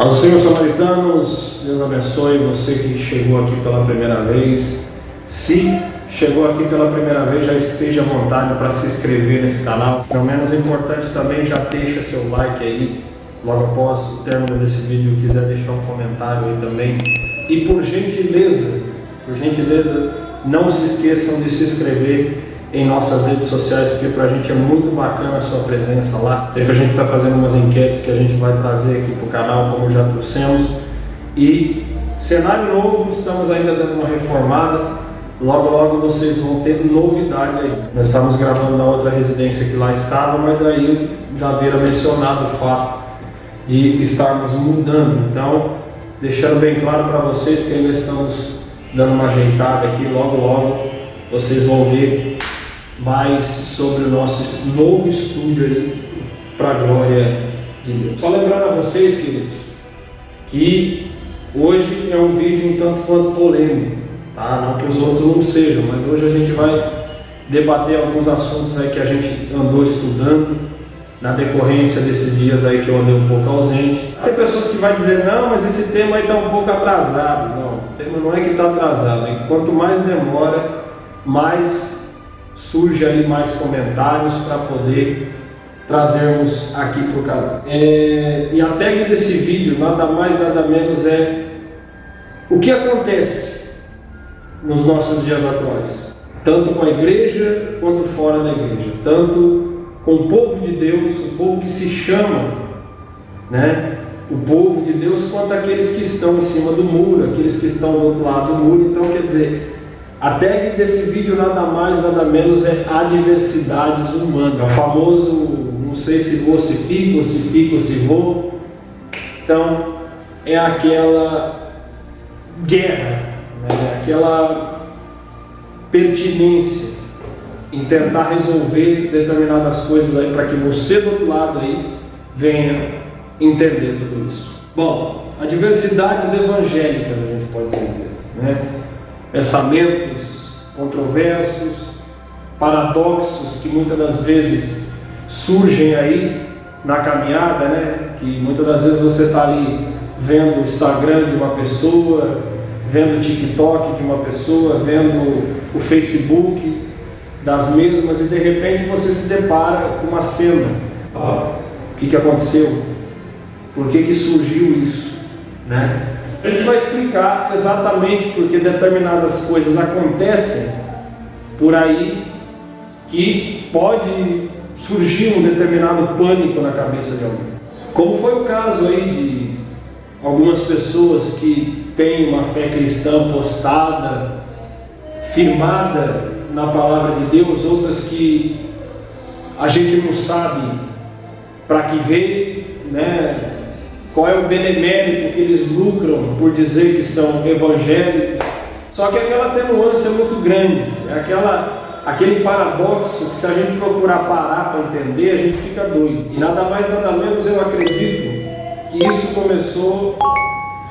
Aos Senhor Samaritanos, Deus abençoe você que chegou aqui pela primeira vez. Se chegou aqui pela primeira vez, já esteja à vontade para se inscrever nesse canal. Pelo menos é importante também, já deixa seu like aí, logo após o término desse vídeo, quiser deixar um comentário aí também. E por gentileza, não se esqueçam de se inscrever em nossas redes sociais, porque para a gente é muito bacana a sua presença lá. Sempre a gente está fazendo umas enquetes que a gente vai trazer aqui para o canal, como já trouxemos. E cenário novo, estamos ainda dando uma reformada. Logo vocês vão ter novidade aí. Nós estávamos gravando na outra residência que lá estava, mas aí já havia mencionado o fato de estarmos mudando. Então, deixando bem claro para vocês que ainda estamos dando uma ajeitada aqui. Logo vocês vão ver mais sobre o nosso novo estúdio aí, para a glória de Deus. Só lembrando a vocês, queridos, que hoje é um vídeo um tanto quanto polêmico, tá? Não que os outros não sejam, mas hoje a gente vai debater alguns assuntos aí que a gente andou estudando na decorrência desses dias aí que eu andei um pouco ausente. Tem pessoas que vão dizer, não, mas esse tema aí está um pouco atrasado. Não, o tema não é que está atrasado, é que quanto mais demora, mais surge ali mais comentários para poder trazermos aqui para o canal. E a tag desse vídeo, nada mais nada menos, é o que acontece nos nossos dias atuais, tanto com a igreja quanto fora da igreja, tanto com o povo de Deus, o povo que se chama, né, o povo de Deus, quanto aqueles que estão em cima do muro, aqueles que estão do outro lado do muro. Então, quer dizer, a tag desse vídeo nada mais, nada menos é adversidades humanas. É o famoso, não sei se vou, se fico, ou se fico, ou se vou. Então, é aquela guerra, né? Aquela pertinência em tentar resolver determinadas coisas aí, para que você do outro lado aí venha entender tudo isso. Bom, adversidades evangélicas, a gente pode dizer, né? Pensamentos controversos, paradoxos que muitas das vezes surgem aí na caminhada, né? Que muitas das vezes você está ali vendo o Instagram de uma pessoa, vendo o TikTok de uma pessoa, vendo o Facebook das mesmas, e de repente você se depara com uma cena. O que aconteceu? Por que surgiu isso, né? A gente vai explicar exatamente porque determinadas coisas acontecem por aí, que pode surgir um determinado pânico na cabeça de alguém. Como foi o caso aí de algumas pessoas que têm uma fé cristã postada, firmada na palavra de Deus, outras que a gente não sabe para que veio, né? Qual é o benemérito que eles lucram por dizer que são evangélicos. Só que aquela atenuância é muito grande, é aquele paradoxo que, se a gente procurar parar para entender, a gente fica doido. E nada mais nada menos, eu acredito que isso começou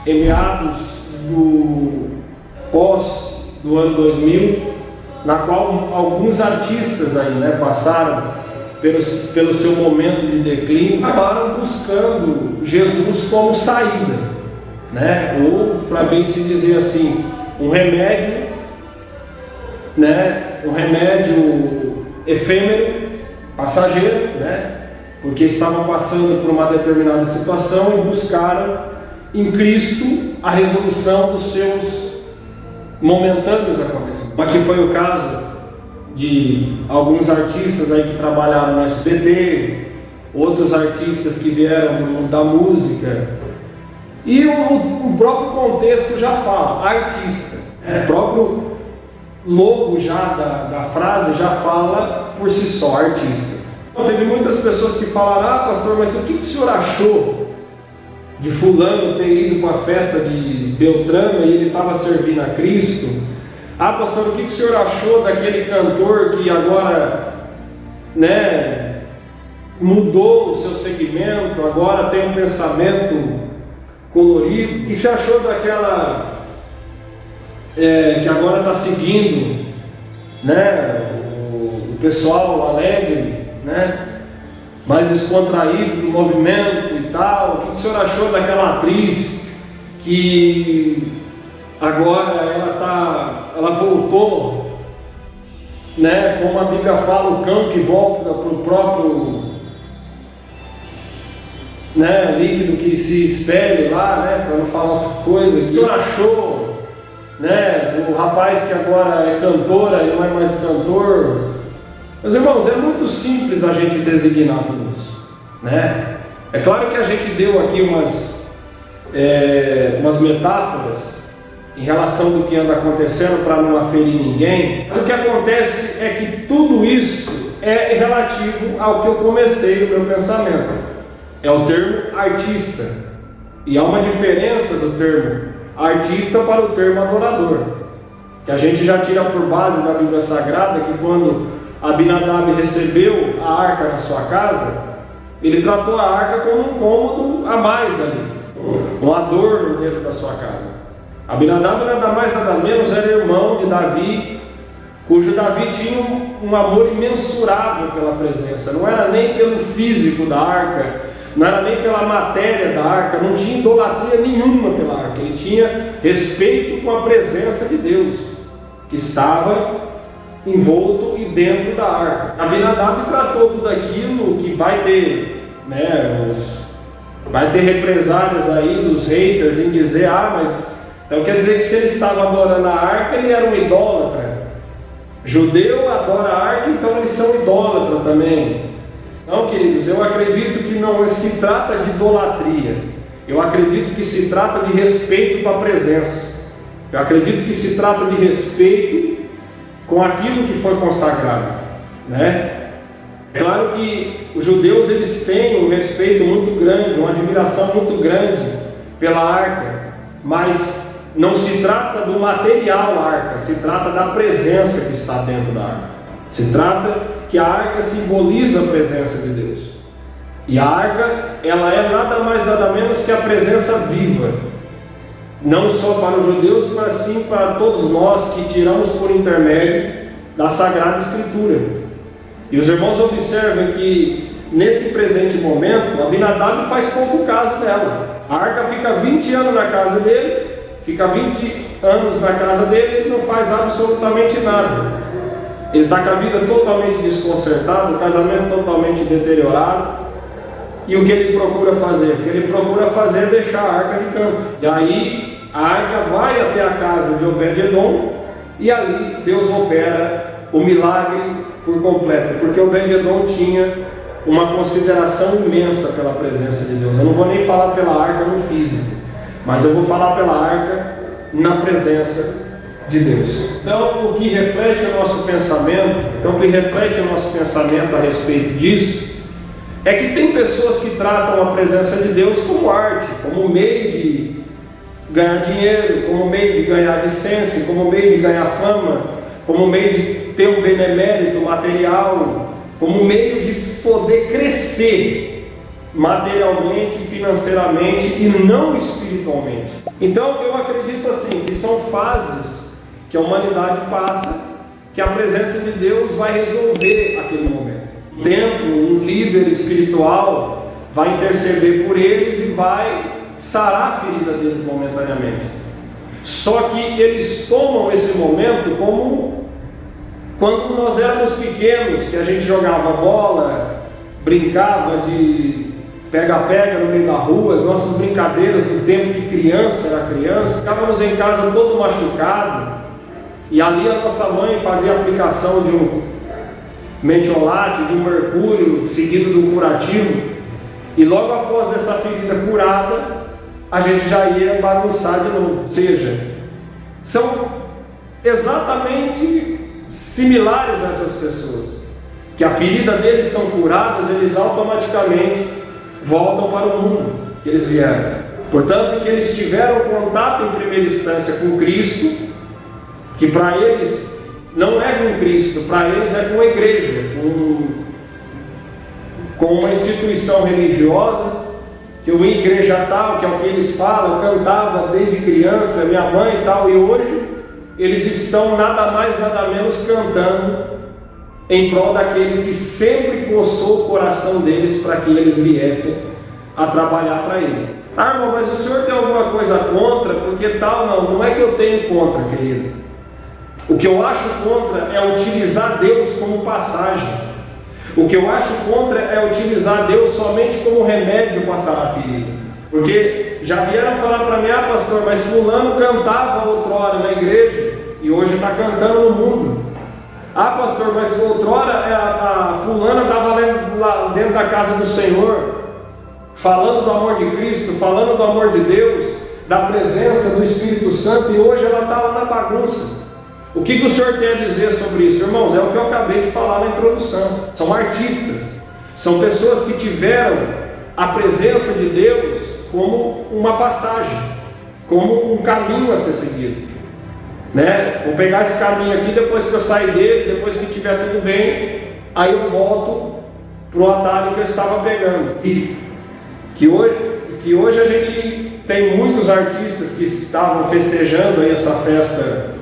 em meados do ano 2000, na qual alguns artistas aí, né, passaram pelo seu momento de declínio, acabaram buscando Jesus como saída, né? Ou, para bem se dizer assim, um remédio, né? Um remédio efêmero, passageiro, né? Porque estavam passando por uma determinada situação e buscaram em Cristo a resolução dos seus momentâneos acontecimentos. Aqui foi o caso de alguns artistas aí que trabalharam no SBT, outros artistas que vieram do mundo da música, e o próprio contexto já fala, artista, o próprio logo já da frase já fala por si só, artista. Então, teve muitas pessoas que falaram, pastor, mas o que o senhor achou de fulano ter ido para a festa de Beltrano e ele estava servindo a Cristo? Pastor, o que o senhor achou daquele cantor que agora, né, mudou o seu segmento, agora tem um pensamento colorido? O que você achou daquela que agora está seguindo, né, pessoal alegre, né, mais descontraído do movimento e tal? O que o senhor achou daquela atriz que agora ela voltou, né? Como a Bíblia fala, o cão que volta para o próprio, né, líquido que se espelhe lá, né? Para não falar outra coisa. O que o senhor achou, né, do rapaz que agora é cantora e não é mais cantor? Meus irmãos, é muito simples a gente designar tudo isso, né? É claro que a gente deu aqui umas metáforas em relação do que anda acontecendo para não aferir ninguém, mas o que acontece é que tudo isso é relativo ao que eu comecei o meu pensamento. É o termo artista, e há uma diferença do termo artista para o termo adorador, que a gente já tira por base da Bíblia Sagrada, que quando Abinadab recebeu a arca na sua casa, ele tratou a arca como um cômodo a mais ali, um adorno dentro da sua casa. Abinadab nada mais nada menos era irmão de Davi, cujo Davi tinha um amor imensurável pela presença. Não era nem pelo físico da arca, não era nem pela matéria da arca, não tinha idolatria nenhuma pela arca. Ele tinha respeito com a presença de Deus, que estava envolto e dentro da arca. Abinadab tratou tudo aquilo que vai ter, né, vai ter represálias aí dos haters em dizer, mas então quer dizer que se ele estava adorando a arca, ele era um idólatra. Judeu adora a arca, então eles são idólatras também. Não, queridos, eu acredito que não se trata de idolatria. Eu acredito que se trata de respeito com a presença. Eu acredito que se trata de respeito com aquilo que foi consagrado, né? É claro que os judeus eles têm um respeito muito grande, uma admiração muito grande pela arca, mas não se trata do material arca, se trata da presença que está dentro da arca. Se trata que a arca simboliza a presença de Deus. E a arca, ela é nada mais nada menos que a presença viva, não só para os judeus, mas sim para todos nós que tiramos por intermédio da Sagrada Escritura. E os irmãos observem que nesse presente momento, Abinadab faz pouco caso dela. A arca fica 20 anos na casa dele, fica 20 anos na casa dele e não faz absolutamente nada. Ele está com a vida totalmente desconcertada, o casamento totalmente deteriorado. E o que ele procura fazer? O que ele procura fazer é deixar a arca de canto. E aí a arca vai até a casa de Obed-Edom e ali Deus opera o milagre por completo, porque Obed-Edom tinha uma consideração imensa pela presença de Deus. Eu não vou nem falar pela arca no físico, mas eu vou falar pela arca na presença de Deus. Então, o que reflete o nosso pensamento, a respeito disso, é que tem pessoas que tratam a presença de Deus como arte, como meio de ganhar dinheiro, como meio de ganhar licença, como meio de ganhar fama, como meio de ter um benemérito material, como meio de poder crescer materialmente, financeiramente e não espiritualmente. Então eu acredito assim, que são fases que a humanidade passa, que a presença de Deus vai resolver aquele momento. Dentro, um líder espiritual vai interceder por eles e vai sarar a ferida deles momentaneamente. Só que eles tomam esse momento como quando nós éramos pequenos, que a gente jogava bola, brincava de pega-pega no meio da rua, as nossas brincadeiras do tempo que criança era criança, ficávamos em casa todo machucado, e ali a nossa mãe fazia a aplicação de um metiolate, de um mercúrio, seguido do curativo, e logo após dessa ferida curada, a gente já ia bagunçar de novo. Ou seja, são exatamente similares a essas pessoas, que a ferida deles são curadas, eles automaticamente voltam para o mundo que eles vieram. Portanto, que eles tiveram contato em primeira instância com Cristo, que para eles não é com Cristo, para eles é com a igreja, com uma instituição religiosa, que eu ia igreja tal, que é o que eles falam, eu cantava desde criança, minha mãe e tal, e hoje eles estão nada mais nada menos cantando em prol daqueles que sempre coçou o coração deles para que eles viessem a trabalhar para Ele. Ah, irmão, mas o senhor tem alguma coisa contra? Porque tal, não é que eu tenho contra, querido. O que eu acho contra é utilizar Deus como passagem. O que eu acho contra é utilizar Deus somente como remédio para sarar a ferida. Porque já vieram falar para mim, ah pastor, mas fulano cantava outrora na igreja e hoje está cantando no mundo. Ah pastor, mas outrora a fulana estava lá dentro da casa do Senhor, falando do amor de Cristo, falando do amor de Deus, da presença do Espírito Santo, e hoje ela está lá na bagunça. O que o senhor tem a dizer sobre isso, irmãos? É o que eu acabei de falar na introdução. São artistas, são pessoas que tiveram a presença de Deus como uma passagem, como um caminho a ser seguido, né? Vou pegar esse caminho aqui, depois que eu sair dele, depois que estiver tudo bem, aí eu volto para o atalho que eu estava pegando. E que hoje a gente tem muitos artistas que estavam festejando aí essa festa,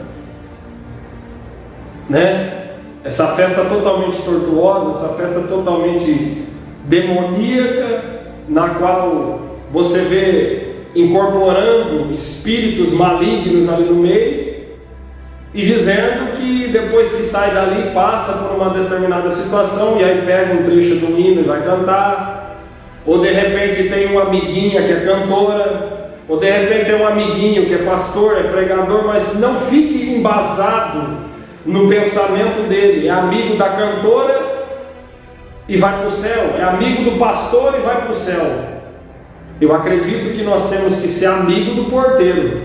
né? Essa festa totalmente tortuosa, essa festa totalmente demoníaca, na qual você vê incorporando espíritos malignos ali no meio, e dizendo que depois que sai dali passa por uma determinada situação e aí pega um trecho do hino e vai cantar, ou de repente tem uma amiguinha que é cantora, ou de repente tem um amiguinho que é pastor, é pregador, mas não fique embasado no pensamento dele, é amigo da cantora e vai para o céu, é amigo do pastor e vai para o céu. Eu acredito que nós temos que ser amigo do porteiro.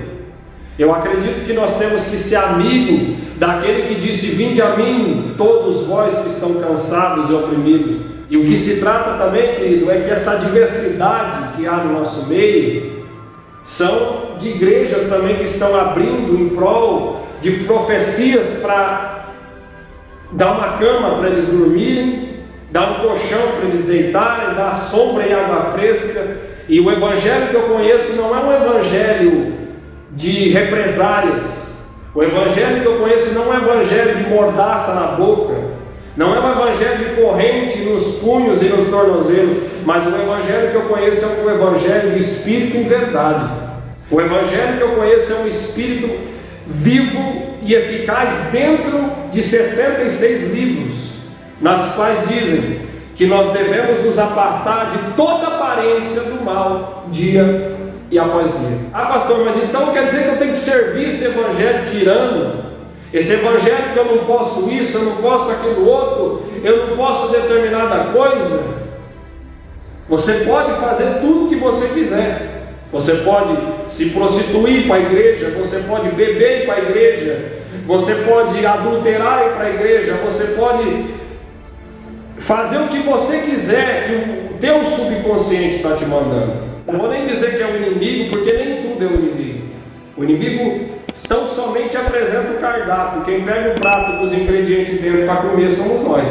Eu acredito que nós temos que ser amigo daquele que disse: vinde a mim, todos vós que estão cansados e oprimidos. E o que se trata também, querido, é que essa diversidade que há no nosso meio são de igrejas também que estão abrindo em prol de profecias para dar uma cama para eles dormirem, dar um colchão para eles deitarem, dar sombra e água fresca. E o evangelho que eu conheço não é um evangelho de represárias. O evangelho que eu conheço não é um evangelho de mordaça na boca, não é um evangelho de corrente nos punhos e nos tornozelos, mas o evangelho que eu conheço é um evangelho de espírito em verdade. O evangelho que eu conheço é um espírito vivo e eficaz dentro de 66 livros, nas quais dizem que nós devemos nos apartar de toda aparência do mal, dia e após dia. Ah pastor, mas então quer dizer que eu tenho que servir esse evangelho tirano? Esse evangelho que eu não posso isso, eu não posso aquilo outro, eu não posso determinada coisa? Você pode fazer tudo o que você quiser. Você pode se prostituir para a igreja, você pode beber ir para a igreja, você pode adulterar ir para a igreja, você pode fazer o que você quiser, que o teu subconsciente está te mandando. Não vou nem dizer que é o inimigo, porque nem tudo é o inimigo. O inimigo tão somente apresenta o cardápio. Quem pega o prato com os ingredientes dentro para comer somos nós.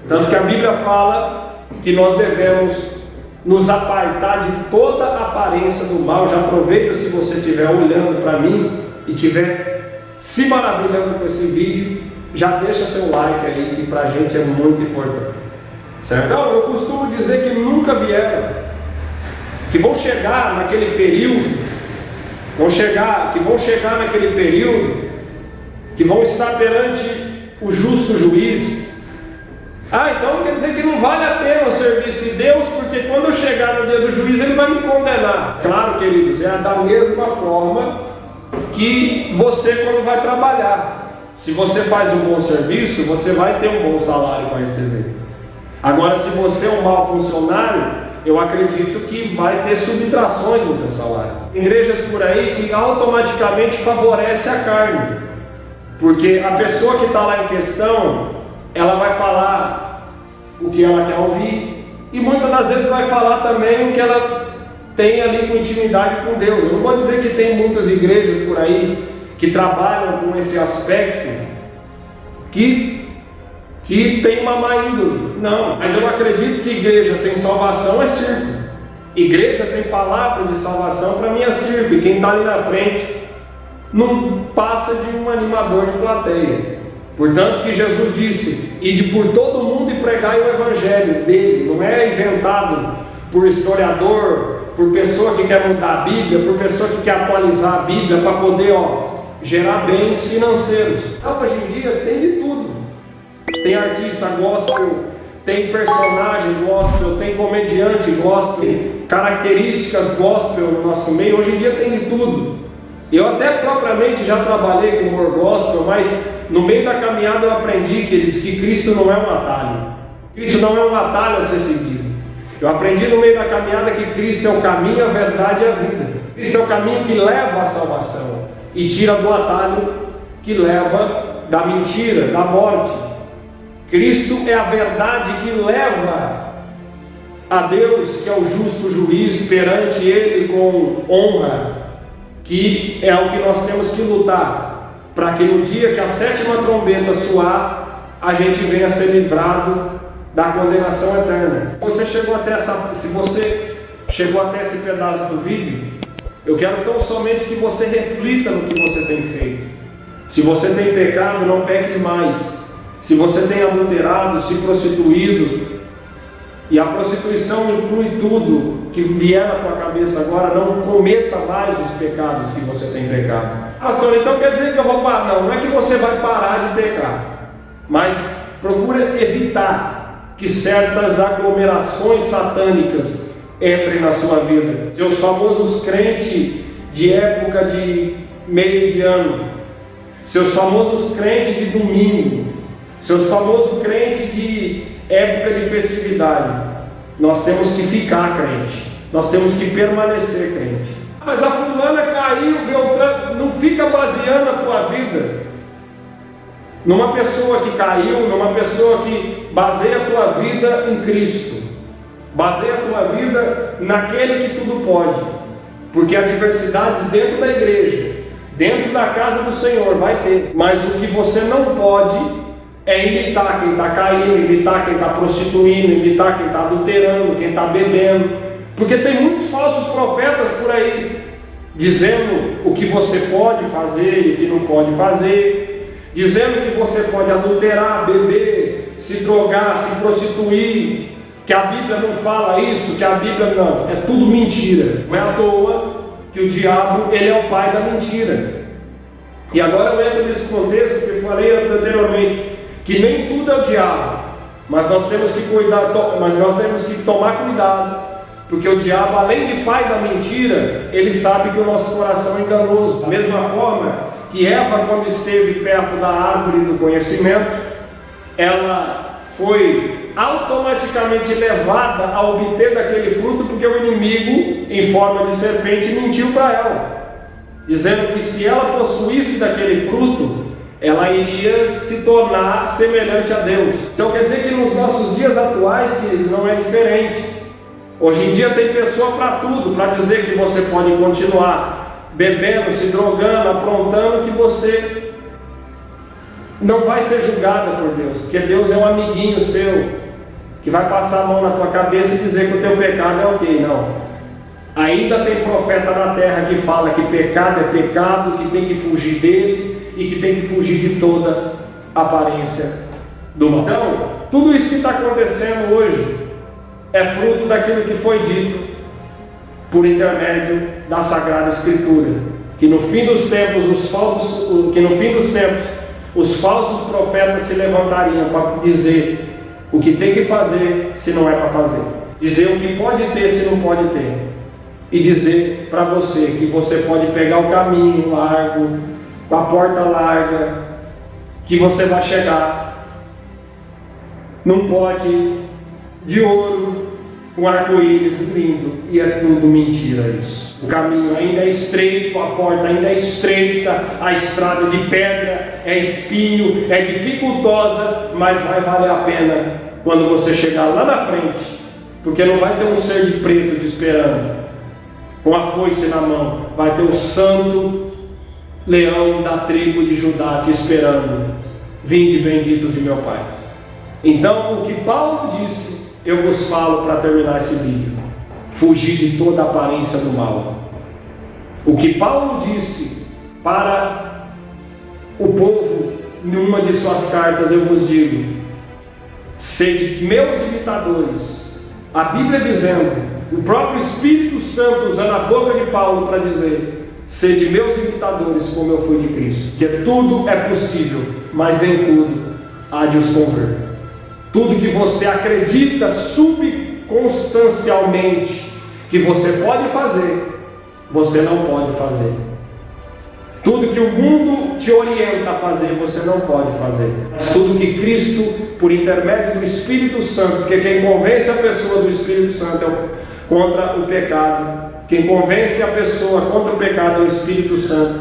Tanto que a Bíblia fala que nós devemos nos apartar de toda a aparência do mal. Já aproveita, se você estiver olhando para mim e estiver se maravilhando com esse vídeo, já deixa seu like aí, que para a gente é muito importante, certo? Então, eu costumo dizer que nunca vieram, que vão chegar naquele período, que vão chegar naquele período, que vão estar perante o justo juiz. Ah, então quer dizer que não vale a pena o serviço de Deus, porque quando eu chegar no dia do juízo ele vai me condenar. Claro, queridos, é da mesma forma que você quando vai trabalhar. Se você faz um bom serviço, você vai ter um bom salário para receber. Agora, se você é um mau funcionário, eu acredito que vai ter subtrações no teu salário. Igrejas por aí que automaticamente favorece a carne, porque a pessoa que está lá em questão, ela vai falar o que ela quer ouvir, e muitas das vezes vai falar também o que ela tem ali com intimidade com Deus. Eu não vou dizer que tem muitas igrejas por aí que trabalham com esse aspecto, que tem uma má índole. Não, mas eu acredito que igreja sem salvação é circo. Igreja sem palavra de salvação para mim é circo, e quem está ali na frente não passa de um animador de plateia. Portanto que Jesus disse: ide por todo mundo e pregai o evangelho dele. Não é inventado por historiador, por pessoa que quer mudar a Bíblia, por pessoa que quer atualizar a Bíblia para poder gerar bens financeiros. Hoje em dia tem de tudo. Tem artista gospel, tem personagem gospel, tem comediante gospel, tem características gospel no nosso meio. Hoje em dia tem de tudo. Eu até propriamente já trabalhei com humor gospel, mas no meio da caminhada eu aprendi, queridos, que Cristo não é um atalho. Cristo não é um atalho a ser seguido. Eu aprendi no meio da caminhada que Cristo é o caminho, a verdade e a vida. Cristo é o caminho que leva à salvação e tira do atalho que leva da mentira, da morte. Cristo é a verdade que leva a Deus, que é o justo juiz, perante Ele com honra, que é o que nós temos que lutar, para que no dia que a 7ª trombeta soar, a gente venha a ser livrado da condenação eterna. Se você chegou até esse pedaço do vídeo, eu quero tão somente que você reflita no que você tem feito. Se você tem pecado, não peques mais. Se você tem adulterado, se prostituído, e a prostituição inclui tudo que vier na tua cabeça agora, não cometa mais os pecados que você tem pecado. Pastor, então quer dizer que eu vou parar? Não é que você vai parar de pecar, mas procura evitar que certas aglomerações satânicas entrem na sua vida. Seus famosos crentes de época de meio de ano, seus famosos crentes de domingo, seus famosos crentes de época de festividade. Nós temos que ficar crente, nós temos que permanecer crente. Mas a fulana caiu, Beltrano, não fica baseando a tua vida numa pessoa que caiu, numa pessoa que baseia a tua vida em Cristo, baseia a tua vida naquele que tudo pode, porque adversidades dentro da igreja, dentro da casa do Senhor vai ter, mas o que você não pode é imitar quem está caindo, imitar quem está prostituindo, imitar quem está adulterando, quem está bebendo, porque tem muitos falsos profetas por aí, dizendo o que você pode fazer e o que não pode fazer, dizendo que você pode adulterar, beber, se drogar, se prostituir, que a Bíblia não fala isso, que a Bíblia não, é tudo mentira. Não é à toa que o diabo, ele é o pai da mentira. E agora eu entro nesse contexto que eu falei anteriormente, que nem tudo é o diabo, mas nós temos que tomar cuidado, porque o diabo, além de pai da mentira, ele sabe que o nosso coração é enganoso. Da mesma forma que Eva, quando esteve perto da árvore do conhecimento, ela foi automaticamente levada a obter daquele fruto, porque o inimigo, em forma de serpente, mentiu para ela, dizendo que se ela possuísse daquele fruto, ela iria se tornar semelhante a Deus. Então quer dizer que nos nossos dias atuais, querido, não é diferente. Hoje em dia tem pessoa para tudo, para dizer que você pode continuar bebendo, se drogando, aprontando, que você não vai ser julgada por Deus, porque Deus é um amiguinho seu, que vai passar a mão na tua cabeça e dizer que o teu pecado é ok. Não. Ainda tem profeta na terra que fala que pecado é pecado, que tem que fugir dele e que tem que fugir de toda aparência do mal. Então, tudo isso que está acontecendo hoje é fruto daquilo que foi dito por intermédio da Sagrada Escritura, que no fim dos tempos os falsos profetas se levantariam para dizer o que tem que fazer se não é para fazer, dizer o que pode ter se não pode ter, e dizer para você que você pode pegar o caminho largo, com a porta larga, que você vai chegar num pote de ouro com arco-íris lindo, e é tudo mentira isso. O caminho ainda é estreito, a porta ainda é estreita, a estrada de pedra é espinho, é dificultosa, mas vai valer a pena quando você chegar lá na frente, porque não vai ter um ser de preto te esperando, com a foice na mão, vai ter o santo leão da tribo de Judá te esperando. Vinde bendito de meu Pai. Então, o que Paulo disse, eu vos falo para terminar esse vídeo: fugir de toda aparência do mal. O que Paulo disse para o povo numa de suas cartas, eu vos digo: sede meus imitadores. A Bíblia dizendo O próprio Espírito Santo usando a boca de Paulo para dizer: sede meus imitadores como eu fui de Cristo. Que tudo é possível, mas nem tudo há de os conver. Tudo que você acredita subconstancialmente que você pode fazer, você não pode fazer. Tudo que o mundo te orienta a fazer, você não pode fazer. Mas tudo que Cristo, por intermédio do Espírito Santo, porque quem convence a pessoa do Espírito Santo contra o pecado, quem convence a pessoa contra o pecado é o Espírito Santo,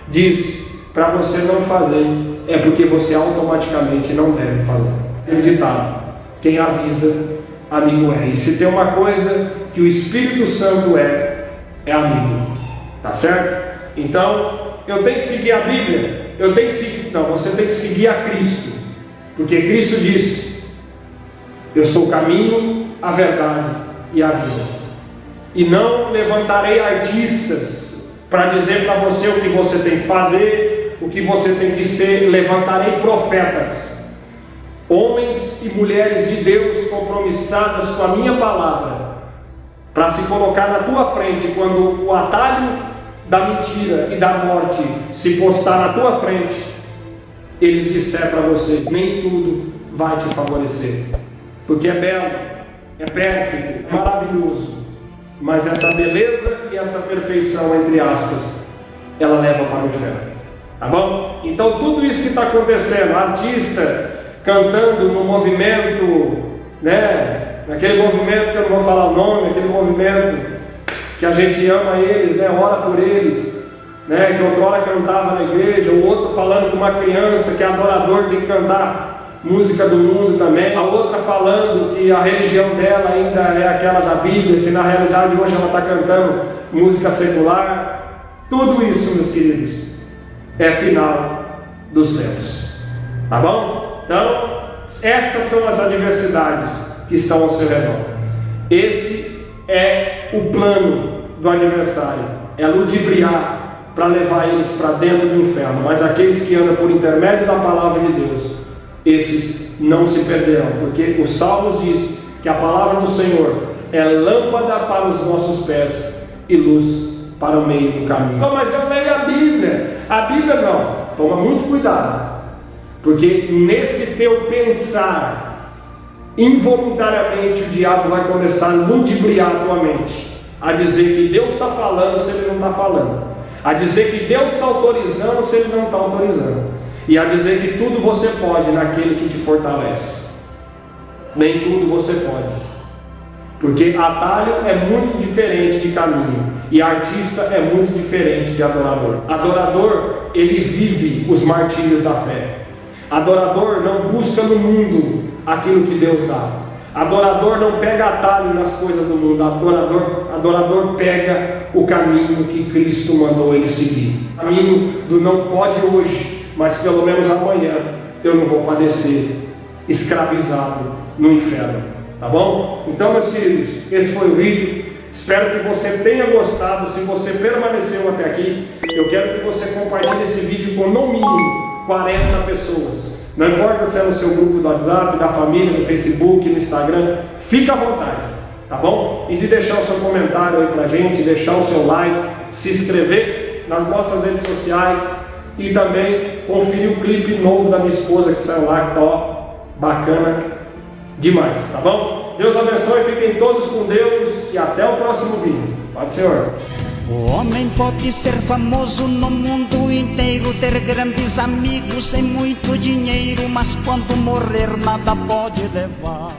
diz para você não fazer, é porque você automaticamente não deve fazer. Tem ditado: quem avisa, amigo é. E se tem uma coisa que o Espírito Santo é amigo. Tá certo? Então, eu tenho que seguir a Bíblia? Eu tenho que seguir. Não, você tem que seguir a Cristo. Porque Cristo disse: eu sou o caminho, a verdade e a vida. E não levantarei artistas para dizer para você o que você tem que fazer, o que você tem que ser. Levantarei profetas, homens e mulheres de Deus compromissadas com a minha palavra, para se colocar na tua frente quando o atalho da mentira e da morte se postar na tua frente, eles disseram para você: nem tudo vai te favorecer, porque é belo, é pérfido, é maravilhoso, mas essa beleza e essa perfeição, entre aspas, ela leva para o inferno. Tá bom? Então tudo isso que está acontecendo, artista cantando no movimento, né? Naquele movimento que eu não vou falar o nome, aquele movimento que a gente ama eles, né? Ora por eles, né? Que outrora cantava na igreja, o outro falando com uma criança que é adorador, tem que cantar música do mundo também, a outra falando que a religião dela ainda é aquela da Bíblia, se na realidade hoje ela está cantando música secular. Tudo isso, meus queridos, é final dos tempos. Tá bom? Então, essas são as adversidades que estão ao seu redor. Esse é o plano do adversário, é ludibriar para levar eles para dentro do inferno. Mas aqueles que andam por intermédio da palavra de Deus, esses não se perderão, porque o Salmos diz que a palavra do Senhor é lâmpada para os nossos pés e luz para o meio do caminho. Não, mas eu leio a Bíblia não, toma muito cuidado, porque nesse teu pensar, involuntariamente o diabo vai começar a ludibriar a tua mente, a dizer que Deus está falando se ele não está falando, a dizer que Deus está autorizando se ele não está autorizando, e a dizer que tudo você pode naquele que te fortalece. Nem tudo você pode, porque atalho é muito diferente de caminho, e artista é muito diferente de adorador. Adorador, ele vive os martírios da fé. Adorador não busca no mundo aquilo que Deus dá. Adorador não pega atalho nas coisas do mundo. Adorador pega o caminho que Cristo mandou ele seguir. O caminho do não pode hoje, mas pelo menos amanhã eu não vou padecer escravizado no inferno. Tá bom? Então, meus queridos, esse foi o vídeo. Espero que você tenha gostado. Se você permaneceu até aqui, eu quero que você compartilhe esse vídeo com no mínimo 40 pessoas. Não importa se é no seu grupo do WhatsApp, da família, no Facebook, no Instagram, fica à vontade, tá bom? E de deixar o seu comentário aí pra gente, deixar o seu like, se inscrever nas nossas redes sociais e também conferir o clipe novo da minha esposa que saiu lá, que tá ó, bacana demais, tá bom? Deus abençoe, fiquem todos com Deus e até o próximo vídeo. Pode, Senhor. O homem pode ser famoso no mundo inteiro, ter grandes amigos e muito dinheiro, mas quando morrer nada pode levar.